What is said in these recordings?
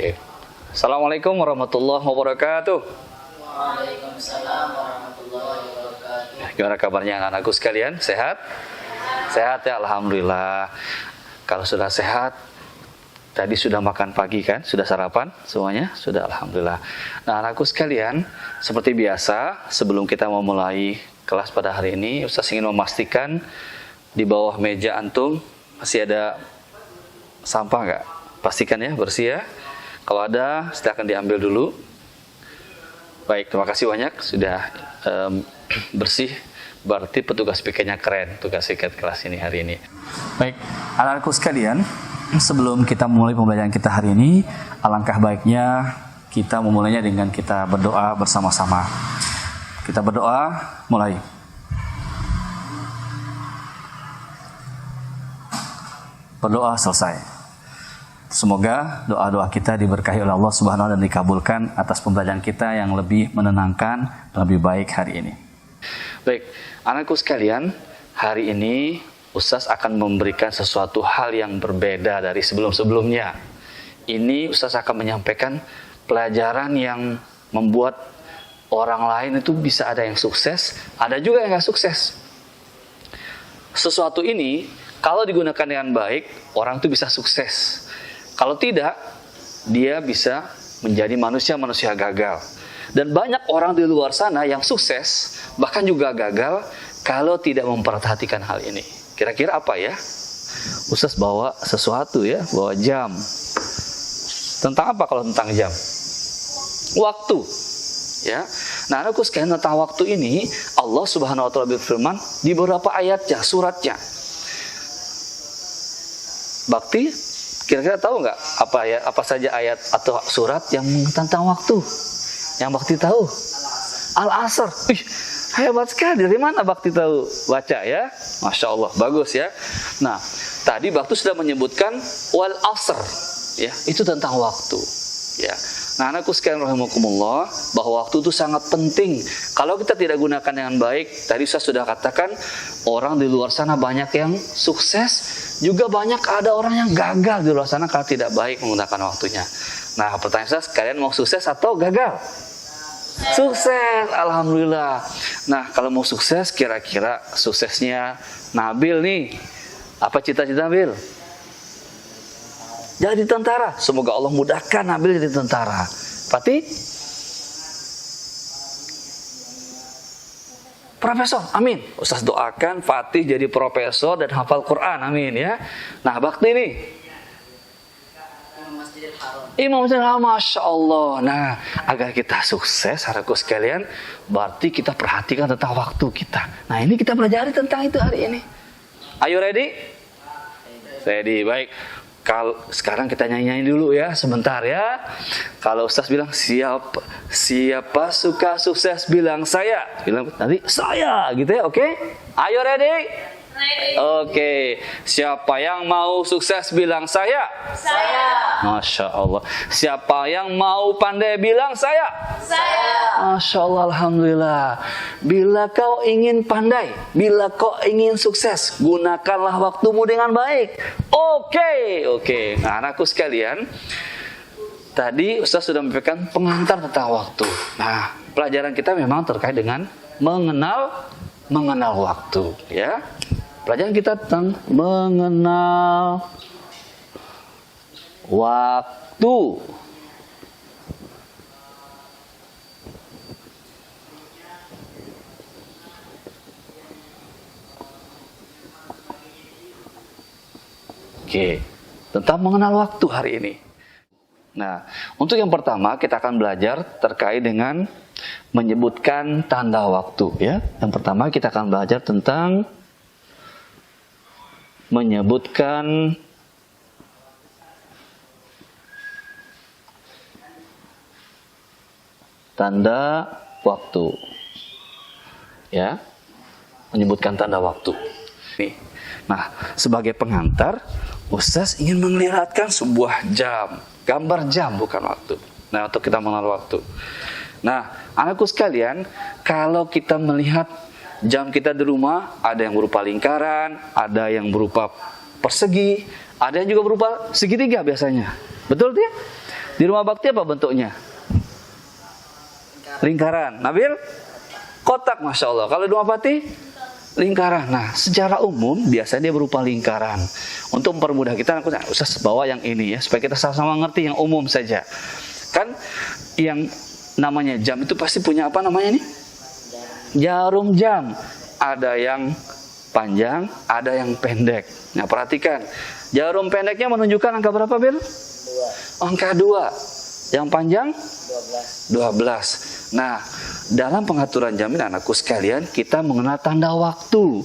Oke. Assalamualaikum warahmatullahi wabarakatuh. Waalaikumsalam warahmatullahi wabarakatuh. Gimana kabarnya anak-anakku sekalian? Sehat? Sehat ya, alhamdulillah. Kalau sudah sehat, tadi sudah makan pagi kan? Sudah sarapan semuanya? Sudah, alhamdulillah. Nah, anakku sekalian, seperti biasa, sebelum kita memulai kelas pada hari ini, Ustaz ingin memastikan di bawah meja antum masih ada sampah nggak? Pastikan ya, bersih ya. Kalau ada, silakan diambil dulu. Baik, terima kasih banyak sudah bersih. Berarti petugas PK-nya keren, tugas PK kelas ini hari ini. Baik, anak-anakku sekalian, sebelum kita mulai pembelajaran kita hari ini, alangkah baiknya kita memulainya dengan kita berdoa bersama-sama. Kita berdoa, mulai. Berdoa selesai. Semoga doa-doa kita diberkahi oleh Allah Subhanahu wa taala dan dikabulkan atas pembelajaran kita yang lebih menenangkan dan lebih baik hari ini. Baik, anakku sekalian, hari ini Ustaz akan memberikan sesuatu hal yang berbeda dari sebelum-sebelumnya. Ini Ustaz akan menyampaikan pelajaran yang membuat orang lain itu bisa ada yang sukses, ada juga yang nggak sukses. Sesuatu ini kalau digunakan dengan baik, orang itu bisa sukses. Kalau tidak, dia bisa menjadi manusia-manusia gagal. Dan banyak orang di luar sana yang sukses, bahkan juga gagal, kalau tidak memperhatikan hal ini. Kira-kira apa ya? Ustaz bawa sesuatu ya, bawa jam. Tentang apa kalau tentang jam? Waktu. Ya. Nah, anakku sekalian, tentang waktu ini, Allah Subhanahu wa taala berfirman di beberapa ayatnya, suratnya. Bakti, kira-kira tahu nggak apa saja ayat atau surat yang tentang waktu? Yang Bakti tahu? Al-Asr. Hebat sekali. Dari mana Bakti tahu baca ya? Masya Allah, bagus ya. Nah, tadi Bakti sudah menyebutkan wal asr, ya, itu tentang waktu. Ya. Nah, anakku sekalian rahimakumullah, bahwa waktu itu sangat penting. Kalau kita tidak gunakan dengan baik, tadi saya sudah katakan, orang di luar sana banyak yang sukses, juga banyak ada orang yang gagal di luar sana kalau tidak baik menggunakan waktunya. Nah, pertanyaan saya, kalian mau sukses atau gagal? Sukses, alhamdulillah. Nah, kalau mau sukses, kira-kira suksesnya Nabil nih, apa cita-cita Nabil? Jadi tentara. Semoga Allah mudahkan Nabil jadi tentara. Fatih? Profesor, amin. Ustaz doakan Fatih jadi profesor dan hafal Quran, amin ya. Nah, Bakti nih, Imam Masjidil Haram, Masya Allah. Nah, agar kita sukses, saudaraku sekalian, berarti kita perhatikan tentang waktu kita. Nah, ini kita pelajari tentang itu hari ini. Ayo ready? Ready, baik. Kalau sekarang kita nyanyi dulu ya, sebentar ya. Kalau Ustaz bilang siapa suka sukses bilang saya, bilang nanti saya, gitu ya, oke? Ayo ready? Oke. Siapa yang mau sukses bilang saya? Saya. Masya Allah. Siapa yang mau pandai bilang saya? Saya. Masya Allah, alhamdulillah. Bila kau ingin pandai, bila kau ingin sukses, gunakanlah waktumu dengan baik. Oke. Nah, anakku sekalian, tadi Ustaz sudah memberikan pengantar tentang waktu. Nah, pelajaran kita memang terkait dengan mengenal waktu, ya. Pelajaran kita tentang mengenal waktu. Oke, tentang mengenal waktu hari ini. Nah, untuk yang pertama kita akan belajar terkait dengan menyebutkan tanda waktu, ya. Yang pertama kita akan belajar tentang menyebutkan tanda waktu, ya, menyebutkan tanda waktu. Nih, nah, sebagai pengantar, Ustaz ingin melihatkan sebuah jam, gambar jam bukan waktu. Nah, untuk kita mengenal waktu. Nah, anakku sekalian, kalau kita melihat jam kita di rumah, ada yang berupa lingkaran, ada yang berupa persegi, ada yang juga berupa segitiga biasanya. Betul tidak? Di rumah bakti apa bentuknya? Lingkaran. Nabil? Kotak, Masya Allah. Kalau di rumah pati? Lingkaran. Nah, secara umum biasanya dia berupa lingkaran. Untuk mempermudah kita, aku Ustaz bawa yang ini ya, supaya kita sama-sama ngerti yang umum saja. Kan yang namanya jam itu pasti punya apa namanya nih? Jarum jam. Ada yang panjang, ada yang pendek. Nah, perhatikan. Jarum pendeknya menunjukkan angka berapa, Bil? 2. Angka 2. Yang panjang? 12. Nah, dalam pengaturan jam ini anakku sekalian, kita mengenal tanda waktu.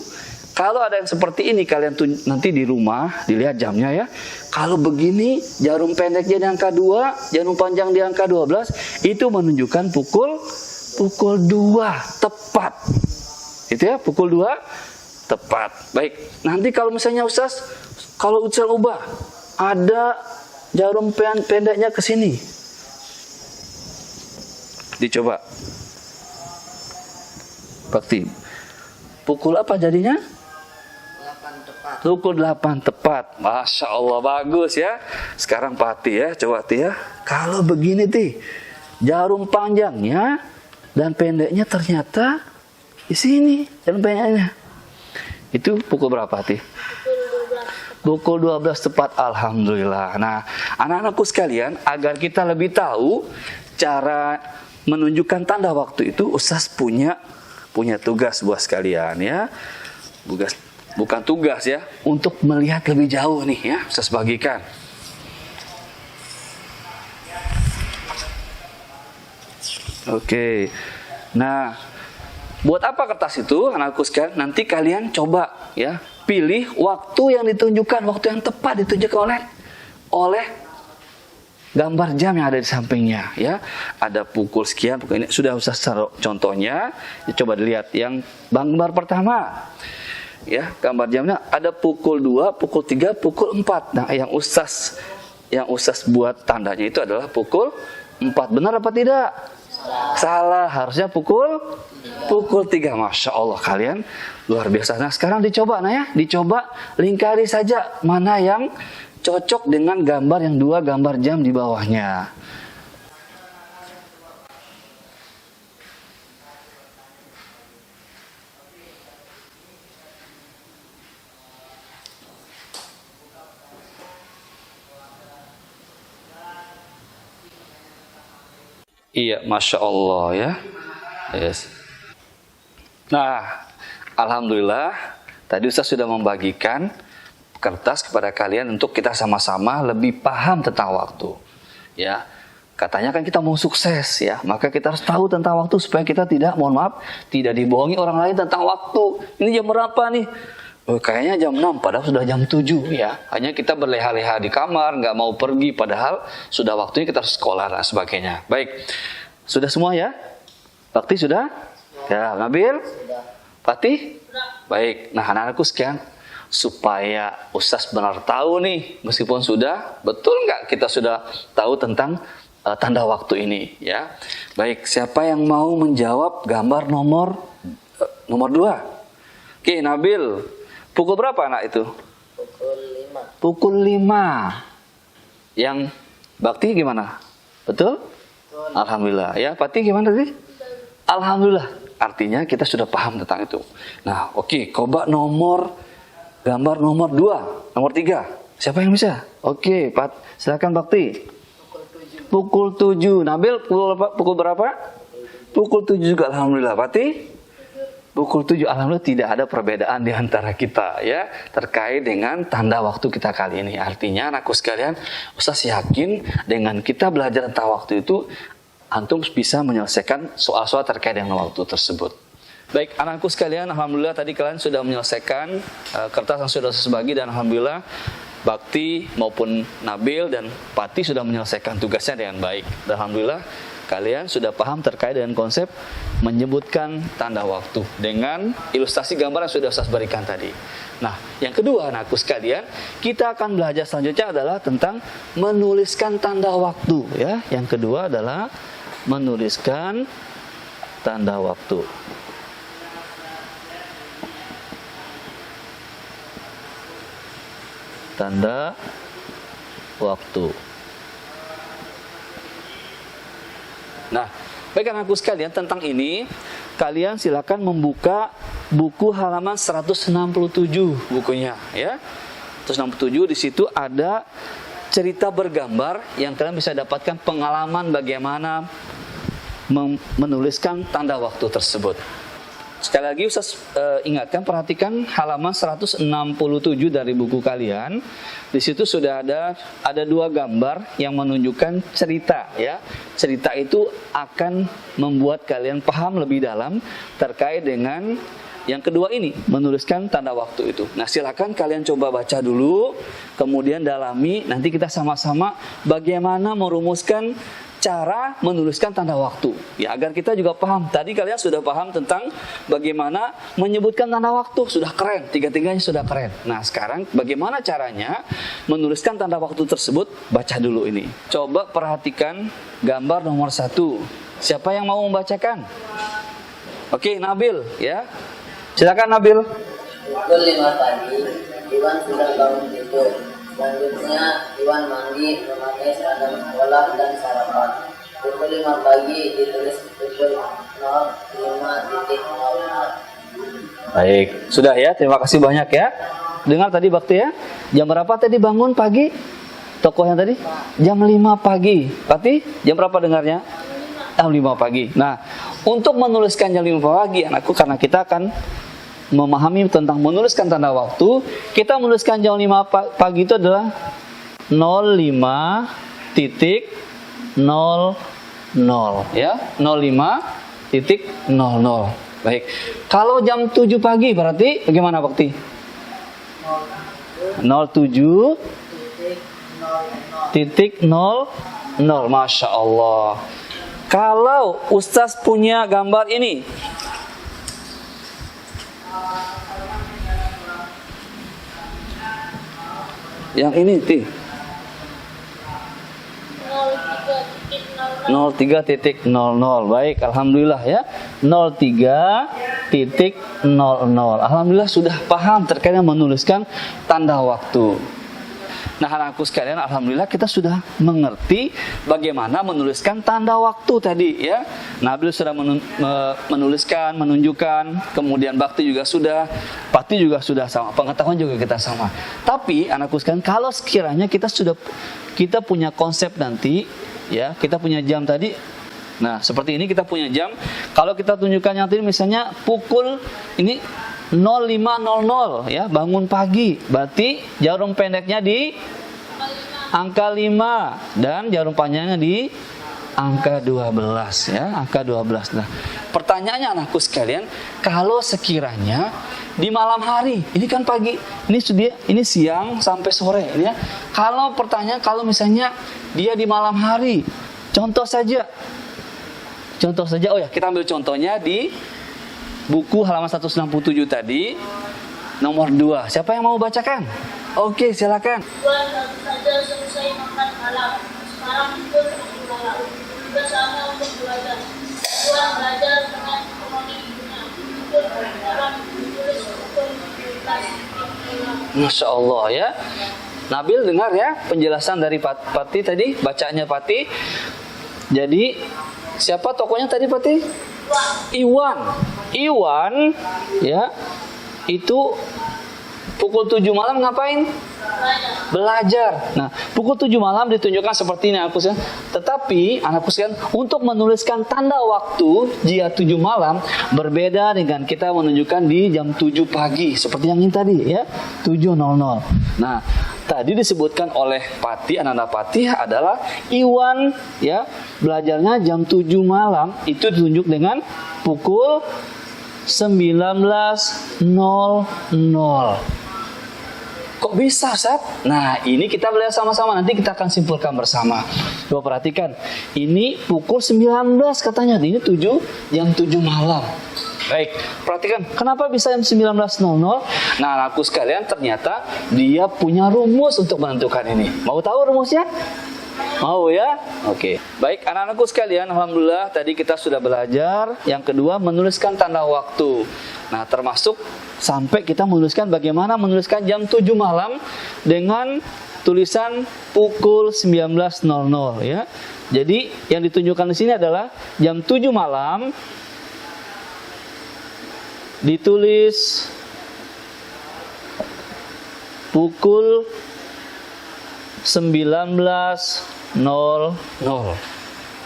Kalau ada yang seperti ini, kalian tuh nanti di rumah, dilihat jamnya ya. Kalau begini, jarum pendeknya di angka 2, jarum panjang di angka 12, itu menunjukkan pukul 2, tepat. Itu ya, pukul 2, tepat. Baik, nanti kalau misalnya Ustaz, kalau Ustaz ubah, ada jarum pendeknya ke sini. Dicoba. Bakti. Pukul apa jadinya? 8 tepat. Pukul 8 tepat. Masya Allah, bagus ya. Sekarang Pati ya, coba Ti ya. Kalau begini Ti, jarum panjangnya dan pendeknya ternyata di sini. Jarum pendeknya. Itu pukul berapa Ti? Pukul 12 tepat, Alhamdulillah. Nah, anak-anakku sekalian, agar kita lebih tahu cara menunjukkan tanda waktu itu, Ustaz punya tugas buat sekalian ya. Bukan tugas ya, untuk melihat lebih jauh nih ya, Ustaz bagikan. Oke. Nah, buat apa kertas itu, anakku sekalian? Nanti kalian coba ya, pilih waktu yang ditunjukkan, waktu yang tepat ditunjukkan oleh gambar jam yang ada di sampingnya ya. Ada pukul sekian, pukul ini sudah usah taruh contohnya. Ya, coba dilihat yang gambar pertama. Ya, gambar jamnya ada pukul 2, pukul 3, pukul 4. Nah, yang Ustaz buat tandanya itu adalah pukul 4. Benar apa tidak? Salah, harusnya pukul 3. Masya Allah, kalian luar biasa. Nah, sekarang dicoba dicoba lingkari saja mana yang cocok dengan gambar yang 2 gambar jam di bawahnya. Iya, Masya Allah ya. Yes. Nah, Alhamdulillah, tadi Ustaz sudah membagikan kertas kepada kalian untuk kita sama-sama lebih paham tentang waktu. Ya, katanya kan kita mau sukses ya, maka kita harus tahu tentang waktu supaya kita tidak dibohongi orang lain tentang waktu. Ini jam berapa nih? Oh, kayaknya jam 6, padahal sudah jam 7 ya. Hanya kita berleha-leha di kamar, nggak mau pergi, padahal sudah waktunya kita harus sekolah dan sebagainya. Baik, sudah semua ya? Bakti sudah? Ya, Nabil? Sudah. Fatih? Baik, nah anak-anakku sekian. Supaya Ustaz benar tahu nih, meskipun sudah, betul nggak kita sudah tahu tentang tanda waktu ini ya. Baik, siapa yang mau menjawab gambar nomor 2? Oke, Nabil, pukul berapa anak itu? Pukul 5. Pukul 5. Yang Bakti gimana? Betul? Betul. Alhamdulillah. Ya, Fatih gimana tadi? Alhamdulillah. Artinya kita sudah paham tentang itu. Nah, oke, coba gambar nomor 2, nomor 3. Siapa yang bisa? Oke, silakan Bakti. Pukul 7. Nabil pukul berapa? Pukul 7 juga, Alhamdulillah. Bakti? Pukul 7. Alhamdulillah tidak ada perbedaan di antara kita ya, terkait dengan tanda waktu kita kali ini. Artinya anakku sekalian, Ustaz yakin dengan kita belajar tentang waktu itu, antum bisa menyelesaikan soal-soal terkait dengan waktu tersebut. Baik, anakku sekalian, Alhamdulillah tadi kalian sudah menyelesaikan kertas yang sudah saya bagi, dan Alhamdulillah Bakti maupun Nabil dan Pati sudah menyelesaikan tugasnya dengan baik. Dan Alhamdulillah kalian sudah paham terkait dengan konsep menyebutkan tanda waktu dengan ilustrasi gambar yang sudah saya berikan tadi. Nah, yang kedua anakku sekalian, kita akan belajar selanjutnya adalah tentang menuliskan tanda waktu ya. Yang kedua adalah menuliskan tanda waktu. Tanda waktu. Nah, baik anakku sekalian, tentang ini kalian silakan membuka buku halaman 167 bukunya ya. 167 di situ ada cerita bergambar yang kalian bisa dapatkan pengalaman bagaimana menuliskan tanda waktu tersebut. Sekali lagi Ustaz ingatkan, perhatikan halaman 167 dari buku kalian. Di situ sudah ada dua gambar yang menunjukkan cerita ya. Cerita itu akan membuat kalian paham lebih dalam terkait dengan yang kedua ini, menuliskan tanda waktu itu. Nah, silakan kalian coba baca dulu, kemudian dalami, nanti kita sama-sama bagaimana merumuskan cara menuliskan tanda waktu. Ya, agar kita juga paham. Tadi kalian sudah paham tentang bagaimana menyebutkan tanda waktu, sudah keren, tiga-tiganya sudah keren. Nah, sekarang bagaimana caranya menuliskan tanda waktu tersebut? Baca dulu ini. Coba perhatikan gambar nomor 1. Siapa yang mau membacakan? Oke, Nabil ya. Silakan Nabil. Pukul 5 pagi, Iwan sudah bangun tidur. Selanjutnya, Iwan mandi, memakai seragam sekolah dan sarapan. Pukul 5 pagi ditulis pukul 05.00. Baik, sudah ya. Terima kasih banyak ya. Dengar tadi Bakti ya. Jam berapa tadi bangun pagi? Tokohnya tadi? Jam 5 pagi. Bakti, jam berapa dengarnya? Jam 5 pagi. Nah, untuk menuliskan jam 5 pagi, anakku, karena kita akan memahami tentang menuliskan tanda waktu, kita menuliskan jam 5 pagi itu adalah 05.00 ya, 05.00. Baik. Kalau jam 7 pagi berarti bagaimana Bakti? 07.00. Masya Allah. Kalau Ustaz punya gambar ini, yang ini Ti 03.00. Baik, alhamdulillah ya. 03.00. Alhamdulillah sudah paham terkait dengan menuliskan tanda waktu. Nah, anakku sekalian, alhamdulillah kita sudah mengerti bagaimana menuliskan tanda waktu tadi ya. Nabil sudah menuliskan, menunjukkan, kemudian Bakti juga sudah, Pati juga sudah sama, pengetahuan juga kita sama. Tapi anakku sekalian, kalau sekiranya kita punya konsep nanti ya, kita punya jam tadi. Nah, seperti ini kita punya jam. Kalau kita tunjukkan yang tadi misalnya pukul ini 05.00 ya, bangun pagi. Berarti jarum pendeknya di angka 5 dan jarum panjangnya di angka 12 ya, angka 12. Nah, pertanyaannya anakku sekalian, kalau sekiranya di malam hari, ini kan pagi, ini siang sampai sore ini ya. Kalau pertanyaan, kalau misalnya dia di malam hari, contoh saja. Oh ya, kita ambil contohnya di buku halaman 167 tadi, nomor 2. Siapa yang mau bacakan? Oke, silakan. Tuan baru saja selesai makan malam. Sekarang itu semakin malam. Sudah saatnya untuk belajar. Tuan belajar dengan menemani ibunya. Untuk dalam menulis pukul 17. Masya Allah ya. Nabil dengar ya penjelasan dari Pati tadi, bacaannya Pati. Jadi siapa tokohnya tadi Pati? Iwan ya, itu pukul 7 malam ngapain? Belajar. Nah, pukul 7 malam ditunjukkan seperti ini anakku sekalian. Tetapi anakku sekalian, untuk menuliskan tanda waktu jika 7 malam berbeda dengan kita menunjukkan di jam 7 pagi seperti yang ini tadi ya, 7.00. Nah, tadi disebutkan oleh Pati, anak-anak Pati adalah Iwan ya, belajarnya jam 7 malam, itu ditunjuk dengan pukul 19.00. Kok bisa, Ustaz? Nah, ini kita belajar sama-sama. Nanti kita akan simpulkan bersama. Coba perhatikan. Ini pukul 19 katanya. Ini jam 7 malam. Baik, perhatikan. Kenapa bisa jam 19.00? Nah, anakku sekalian, ternyata dia punya rumus untuk menentukan ini. Mau tahu rumusnya? Mau ya? Oke. Baik, anak-anakku sekalian, alhamdulillah tadi kita sudah belajar. Yang kedua, menuliskan tanda waktu. Nah, termasuk sampai kita menuliskan bagaimana menuliskan jam 7 malam dengan tulisan pukul 19.00 ya. Jadi yang ditunjukkan di sini adalah jam 7 malam ditulis pukul 19.00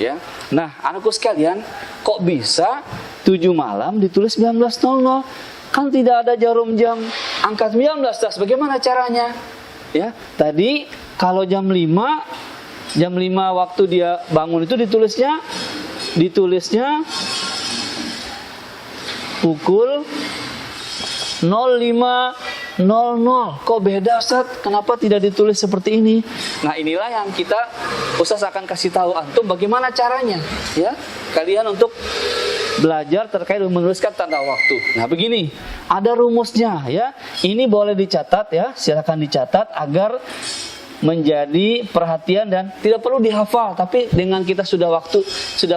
ya. Nah, anakku sekalian, kok bisa 7 malam ditulis 19.00? Kan tidak ada jarum jam angka 19, Tas. Bagaimana caranya? Ya, tadi kalau jam 5 waktu dia bangun itu ditulisnya pukul 05.00. Kok beda, Ustaz? Kenapa tidak ditulis seperti ini? Nah, inilah yang Ustaz akan kasih tahu antum bagaimana caranya, ya. Kalian untuk belajar terkait menuliskan tanda waktu. Nah, begini, ada rumusnya, ya. Ini boleh dicatat, ya. Silakan dicatat agar menjadi perhatian dan tidak perlu dihafal, tapi dengan kita sudah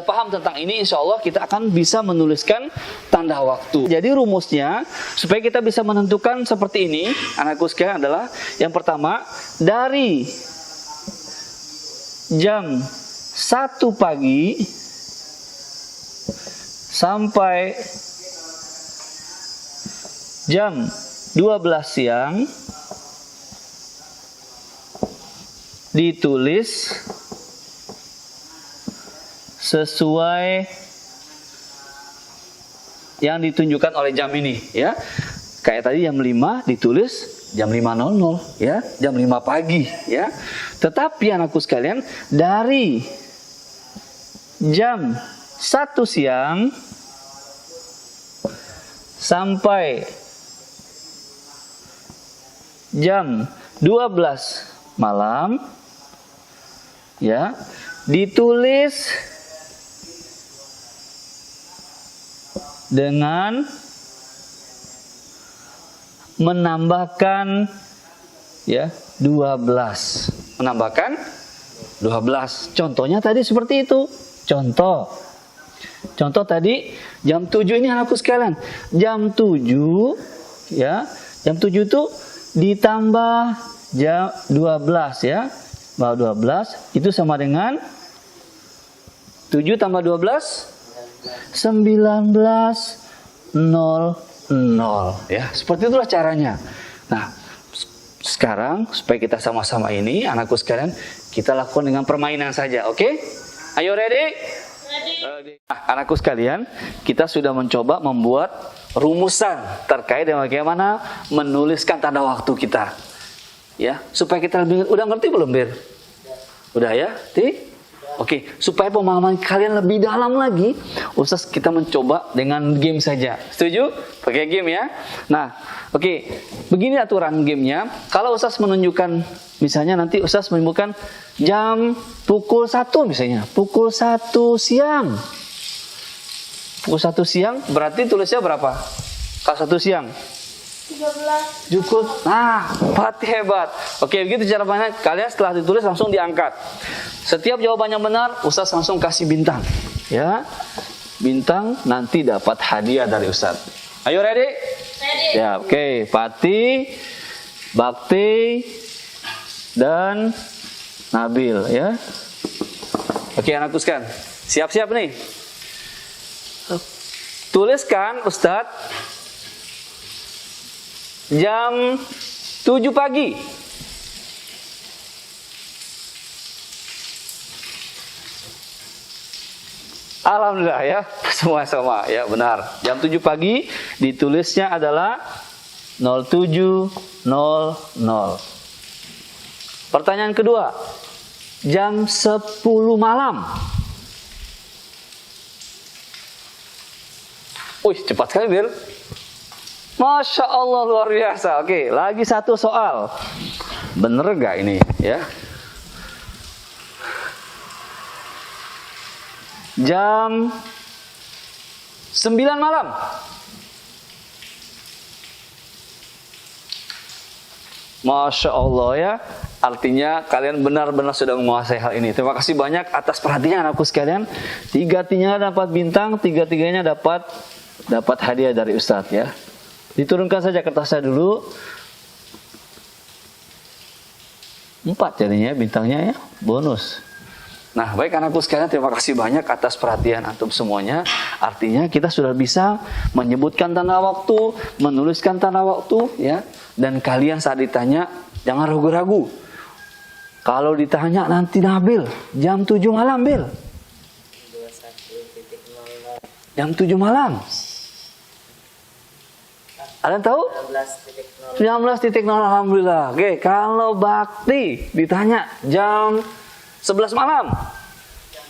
paham tentang ini, insya Allah kita akan bisa menuliskan tanda waktu. Jadi rumusnya supaya kita bisa menentukan seperti ini, anakku sekalian, adalah yang pertama, dari jam 1 pagi sampai jam 12 siang ditulis sesuai yang ditunjukkan oleh jam ini, ya. Kayak tadi jam 5 ditulis jam 5.00, ya, jam 5 pagi, ya. Tetapi anakku sekalian, dari jam 1 siang sampai jam 12 malam, ya, ditulis dengan menambahkan, ya, 12. Menambahkan 12. Contohnya tadi seperti itu. Contoh tadi jam 7 ini anakku sekalian. Jam 7, ya. Jam 7 itu ditambah jam 12, ya. 12 itu sama dengan 7 tambah 12 19.00, ya. Seperti itulah caranya. Nah, sekarang supaya kita sama-sama ini, anakku sekalian, kita lakukan dengan permainan saja, oke? Ayo, ready? Nah, anakku sekalian, kita sudah mencoba membuat rumusan terkait dengan bagaimana menuliskan tanda waktu kita, ya, supaya kita lebih. Udah ngerti belum, Bir? Udah, ya? Oke, supaya pemahaman kalian lebih dalam lagi, Ustaz kita mencoba dengan game saja. Setuju? Pakai game, ya. Nah, oke, begini aturan gamenya. Kalau Ustaz menunjukkan, misalnya nanti Ustaz menyebutkan jam pukul 1 misalnya, pukul 1 siang. Pukul 1 siang berarti tulisnya berapa? Kalau 1 siang 13. cukup. Nah, pati hebat. Oke, begitu cara mainnya. Kalian setelah ditulis langsung diangkat. Setiap jawabannya benar, Ustaz langsung kasih bintang, ya. Bintang, nanti dapat hadiah dari Ustaz. Ayo, ready? Ready. Ya, oke. Pati, Bakti, dan Nabil, ya. Oke, anakku sekalian, siap-siap nih. Tuliskan, Ustaz, jam 7 pagi. Alhamdulillah, ya, semua sama, ya, benar. Jam 7 pagi ditulisnya adalah 07.00. Pertanyaan kedua, jam 10 malam. Wih, cepat sekali, Bir. Masya Allah, luar biasa. Oke, lagi satu soal. Bener gak ini, ya? Jam 9 malam. Masya Allah, ya. Artinya kalian benar-benar sudah menguasai hal ini. Terima kasih banyak atas perhatiannya anakku sekalian. Tiga-tiganya dapat bintang, tiga-tiganya dapat hadiah dari Ustadz, ya. Diturunkan saja kertasnya dulu. 4 jadinya bintangnya ya, bonus. Nah, baik anakku sekalian, terima kasih banyak atas perhatian antum semuanya. Artinya kita sudah bisa menyebutkan tanda waktu, menuliskan tanda waktu ya. Dan kalian saat ditanya jangan ragu-ragu. Kalau ditanya nanti Nabil, jam 7 malam, Bil. 21.00. Jam 7 malam. Ada yang tahu? 19.00. 19.00, alhamdulillah. Oke, kalau bakti ditanya jam 11 malam. Jam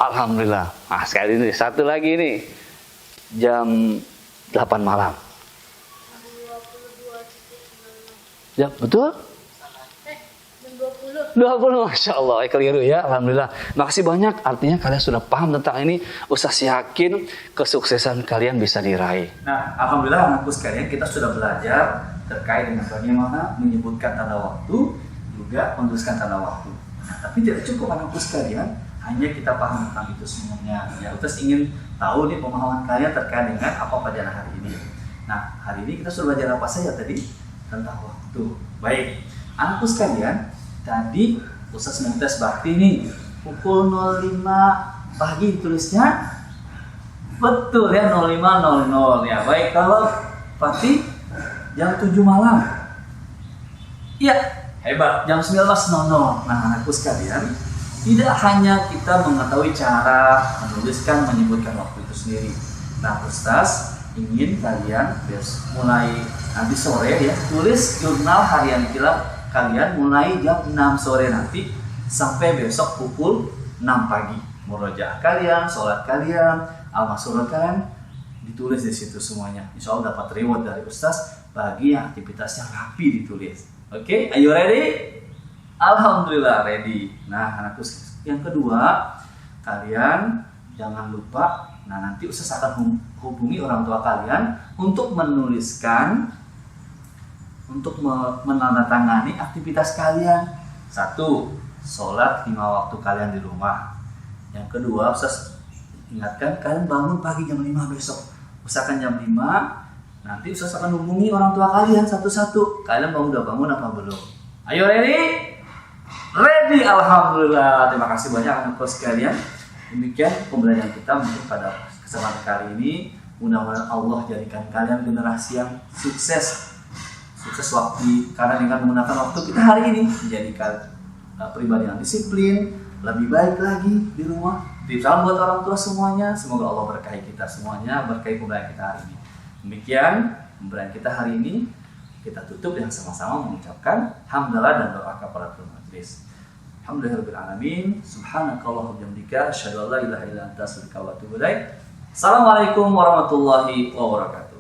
23.00. Alhamdulillah. Nah, sekali ini satu lagi nih. Jam 8 malam. Ya, betul? Jam 20. 20, Masya Allah, keliru ya, Alhamdulillah. Makasih banyak, artinya kalian sudah paham tentang ini. Ustaz yakin kesuksesan kalian bisa diraih. Nah, Alhamdulillah anakku sekalian, kita sudah belajar terkait dengan bagaimana menyebutkan tanda waktu, juga menuliskan tanda waktu. Nah, tapi tidak cukup anakku sekalian, hanya kita paham tentang itu semuanya. Ya, Ustaz ingin tahu nih pemahaman kalian terkait dengan apa pelajaran hari ini. Nah, hari ini kita sudah belajar apa saja tadi? Tentang waktu. Baik, anakku sekalian, tadi Ustaz mentes bakti nih pukul 05 pagi tulisnya betul ya, 05.00 ya. Baik, kalau Fatih jam 7 malam iya, hebat, jam 19.00. Nah anakku sekalian, tidak hanya kita mengetahui cara menuliskan, menyebutkan waktu itu sendiri. Nah Ustaz ingin kalian mulai nanti sore ya, tulis jurnal harian kalian mulai jam 6 sore nanti sampai besok pukul 6 pagi. Murojaah kalian, sholat kalian, amal surat kalian ditulis di situ semuanya. Insya Allah dapat reward dari Ustaz bagi yang aktivitasnya rapi ditulis. Oke, are you ready? Alhamdulillah ready. Nah anakku, yang kedua, kalian jangan lupa. Nah nanti Ustaz akan hubungi orang tua kalian untuk menuliskan, untuk menandatangani aktivitas kalian. 1. Sholat 5 waktu kalian di rumah. Yang kedua, Ustaz ingatkan kalian bangun pagi jam 5 besok. Usahakan jam 5. Nanti Ustaz akan hubungi orang tua kalian satu-satu. Kalian udah bangun apa belum? Ayo ready? Ready, alhamdulillah. Terima kasih banyak anak-anak sekalian. Demikian pembelajaran kita mungkin pada kesempatan kali ini. Mudah-mudahan Allah jadikan kalian generasi yang sukses waktu, karena dengan menggunakan waktu kita hari ini menjadikan pribadi yang disiplin, lebih baik lagi di rumah. Salam buat orang tua semuanya. Semoga Allah berkahi kita semuanya, berkahi pembelajaran kita hari ini. Demikian pembelajaran kita hari ini. Kita tutup dengan sama-sama mengucapkan hamdalah dan doa kepada majelis. Alhamdulillahirabbil alamin. Subhanakallahumma wa bihamdika asyhadu an la ilaha illa anta astaghfiruka wa atubu ilaik. Assalamualaikum warahmatullahi wabarakatuh.